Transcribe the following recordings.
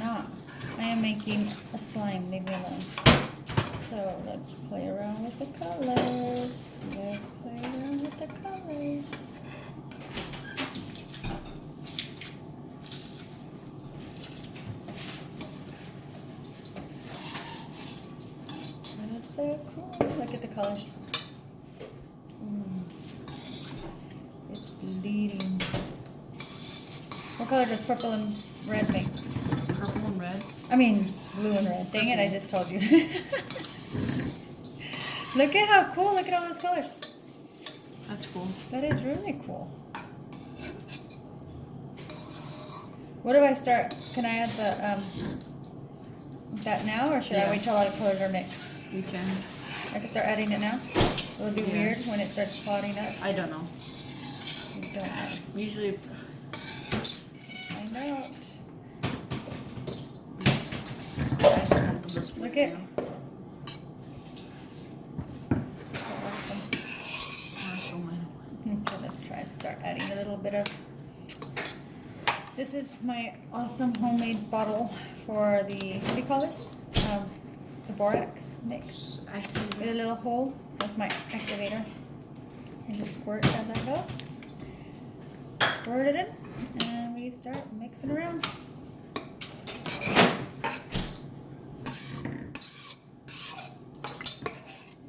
not. I am making a slime. Leave me alone. So let's play around with the colors. Let's play around with the colors. That is so cool. Look at the colors. It's bleeding. What color does purple and red make? Purple and red? I mean, blue and red. Dang it, I just told you. Look at how cool. Look at all those colors. That's cool. That is really cool. What do I start? Can I add the that now, or should I wait till all the colors are mixed? You can. I can start adding it now? Will it be weird when it starts clotting up? I don't know. You don't know. Usually, Find out. this way Look at. too. So awesome. So many. Okay, let's try. Start adding a little bit of. This is my awesome homemade bottle for the, what do you call this? The borax mix. With a little hole. That's my activator. And just squirt, add that go. Squirt it in, and we start mixing around.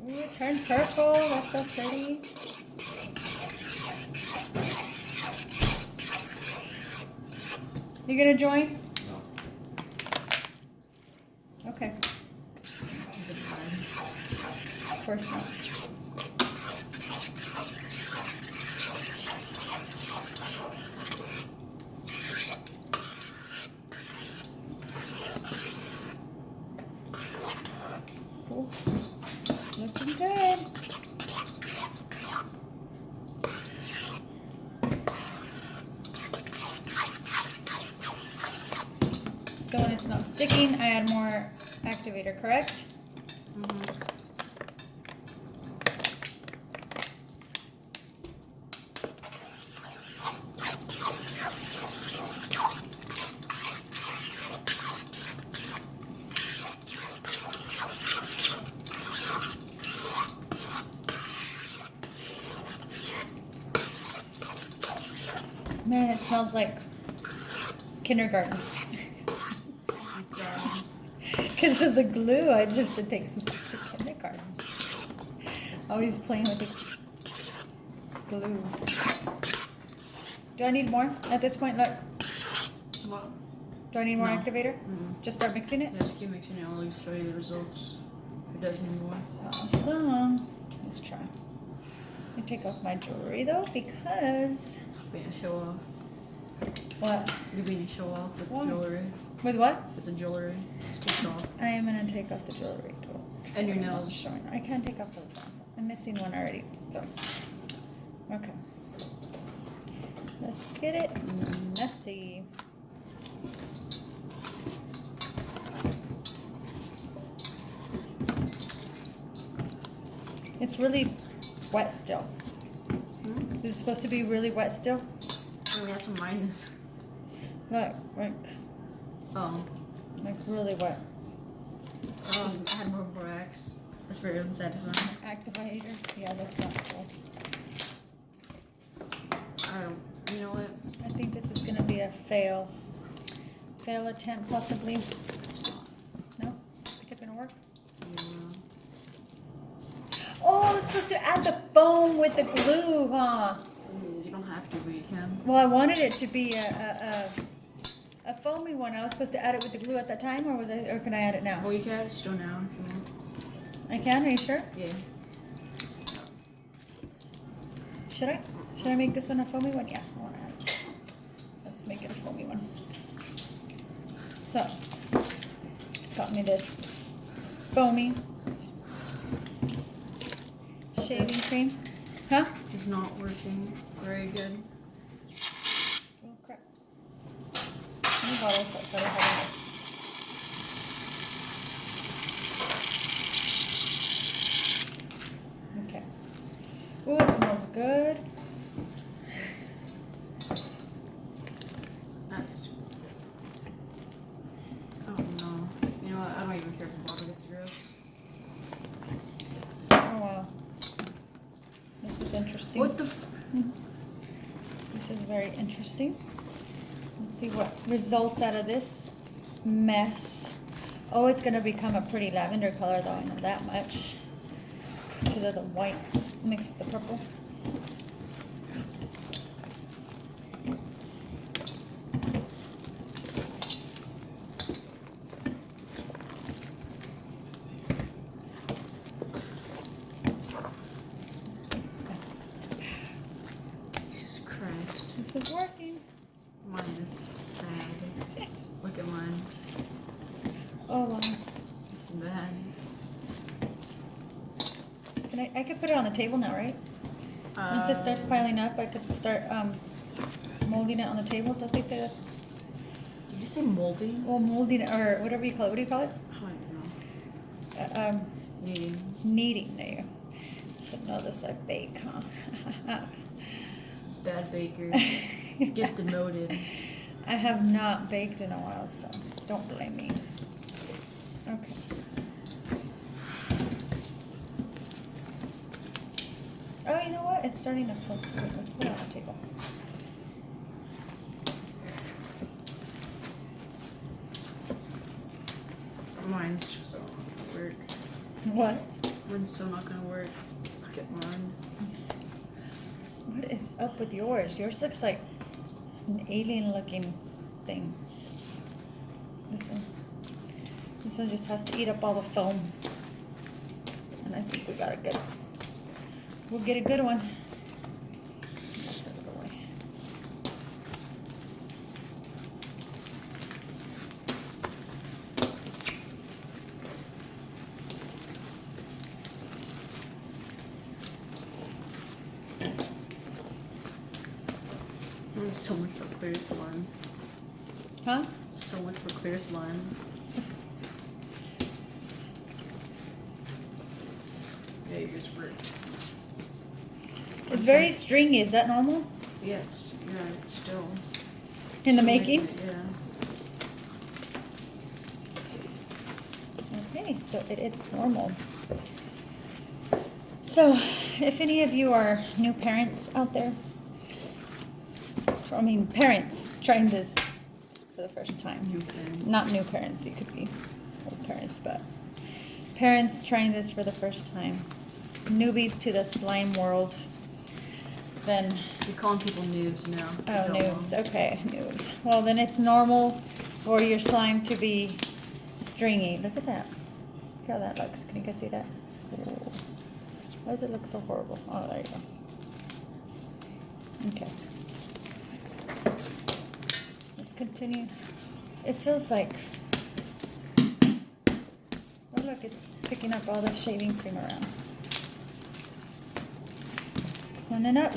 Ooh, it turned purple. That's so pretty. You gonna join? No. Okay. Of course not. Cool. Looking good. So when it's not sticking, I add more activator, correct? Mm-hmm. Man, it smells like kindergarten. Because of the glue, it takes me back to kindergarten. Always playing with the glue. Do I need more at this point? Look. What? Do I need more No. activator? Mm-hmm. Just start mixing it? Just keep mixing it. I'll show you the results. If it does need more. Awesome. Let's try. Let me take off my jewelry though, because... Being a show off. What? You're being a show off with Why? the jewelry. With what? With the jewelry. Just take it off. I am going to take off the jewelry too. And your nails. Showing. I can't take off those nails. I'm missing one already. So, okay. Let's get it messy. It's really wet still. Hmm? Is it supposed to be really wet still? Oh, that's what mine is. Look, Oh. like really wet. I had more borax. That's very unsatisfying. Activator. Yeah, that's not cool. I don't. You know what? I think this is going to be a fail. Fail attempt, possibly. No? Think it's going to work? Yeah. Oh, I was supposed to add the foam with the glue, huh? You don't have to, but you can. Well, I wanted it to be a foamy one. I was supposed to add it with the glue at that time, or can I add it now? Well, you can add it still now if you want. I can. Are you sure? Yeah. Should I? Should I make this one a foamy one? Yeah, I want to add it. Let's make it a foamy one. So, got me this foamy shaving cream. Huh? It's not working very good. Oh crap. New bottle, so it's better have it. Okay. Ooh, it smells good. Nice. interesting. What the f- This is very interesting. Let's see what results out of this mess. Oh, it's gonna become a pretty lavender color though, I know that much. Because of the white mixed with the purple. Jesus Christ. This is working. Mine is bad. Look at mine. Oh wow. It's bad. I could put it on the table now, right? Once it starts piling up, I could start molding it on the table. Don't they say that's Did you say moldy? well molding it or whatever you call it? What do you call it? I don't know. Kneading. Kneading. There you go. Should know this like bake, huh? Bad baker. Get demoted. I have not baked in a while, so don't blame me. Okay. Oh, you know what? It's starting to close. Wait, let's put it on the table. Mine's so not gonna work. What? Mine's so not gonna work. Look at mine. What is up with yours? Yours looks like an alien-looking thing. This one just has to eat up all the foam. And I think we'll get a good one. This out of the way. Mine's so much for clear slime. Huh? So much for clear slime. It's, Yeah, yours worked. it's very stringy. Is that normal? Yeah, it's still. In the still making? it, yeah. Okay, so it is normal. So, if any of you are new parents out there, parents trying this for the first time. New parents. Not new parents, it could be old parents, but parents trying this for the first time. Newbies to the slime world. Then, You're calling people noobs now. oh, noobs, okay, noobs. Well, then it's normal for your slime to be stringy. Look at that. Look how that looks. Can you guys see that? Oh. Why does it look so horrible? Oh, there you go. Okay. Let's continue. It feels like, oh look, it's picking up all the shaving cream around. It's cleaning up.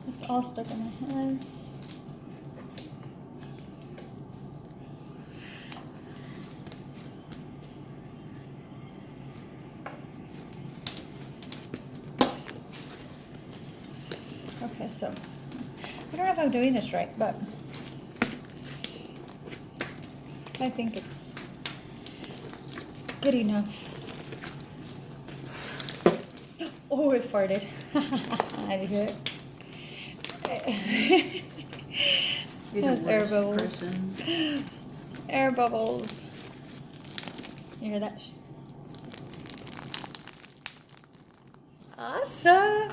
It's all stuck in my hands. Okay, so I don't know if I'm doing this right, but I think it's good enough. Oh, it farted. I did hear it. You're That's the air worst bubbles. person. Air bubbles. You hear that? Awesome.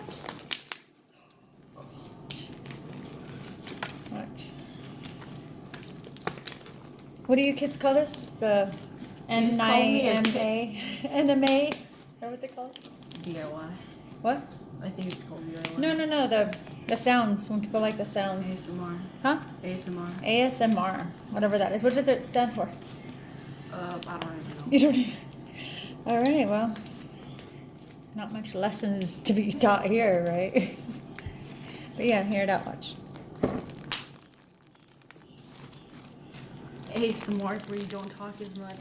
Watch. What do you kids call this? The You just called me a NIMA? NMA? Or what's it called? DIY. What? I think it's called DIY. No, the sounds, when people like the sounds. ASMR. Huh? ASMR. ASMR, whatever that is. What does it stand for? I don't even know. You don't even... All right, well, not much lessons to be taught here, right? But yeah, hear it out, watch. ASMR is where you don't talk as much.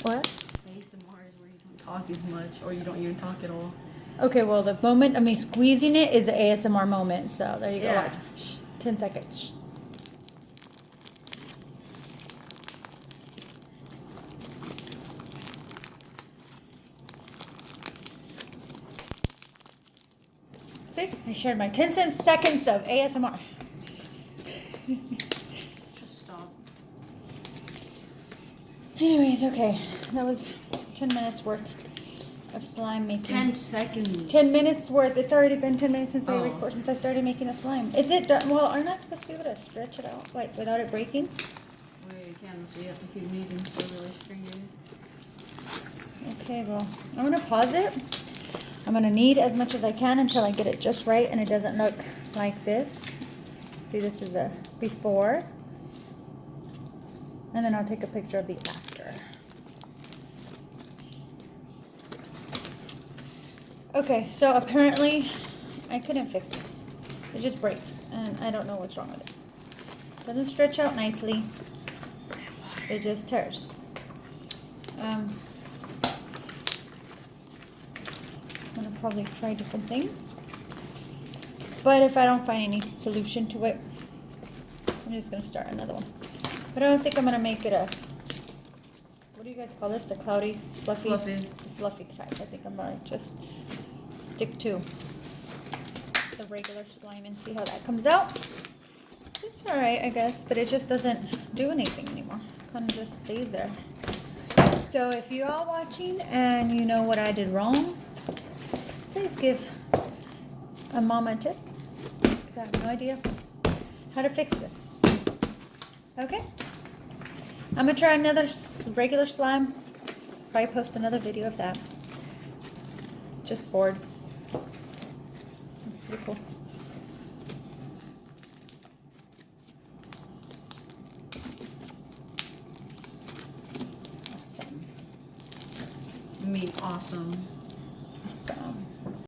What? ASMR is where you don't talk as much, or you don't even talk at all. Okay, well, the moment of me squeezing it is the ASMR moment. So there you go. Yeah. Watch. Shh. 10 seconds. Shh. I shared my 10 seconds of ASMR. Just stop. Anyways, okay. That was 10 minutes worth of slime making. 10 seconds. 10 minutes worth. It's already been 10 minutes since Oh. since I started making the slime. Is it done? Well, aren't I supposed to be able to stretch it out like without it breaking? Well, you can, so you have to keep kneading to really string it. Okay, well, I'm gonna pause it. I'm gonna knead as much as I can until I get it just right and it doesn't look like this. See, this is a before. And then I'll take a picture of the after. Okay, so apparently I couldn't fix this. It just breaks and I don't know what's wrong with it. Doesn't stretch out nicely. It just tears. I'm gonna probably try different things. But if I don't find any solution to it, I'm just gonna start another one. But I don't think I'm gonna make it a, what do you guys call this? The cloudy, fluffy? Fluffy type. I think I'm gonna just stick to the regular slime and see how that comes out. It's alright, I guess, but it just doesn't do anything anymore. Kind of just stays there. So if you're all watching and you know what I did wrong, please give a mama a tip. I have no idea how to fix this. Okay? I'm gonna try another regular slime. Probably post another video of that. Just bored. It's pretty cool. Awesome. I mean, awesome. Awesome.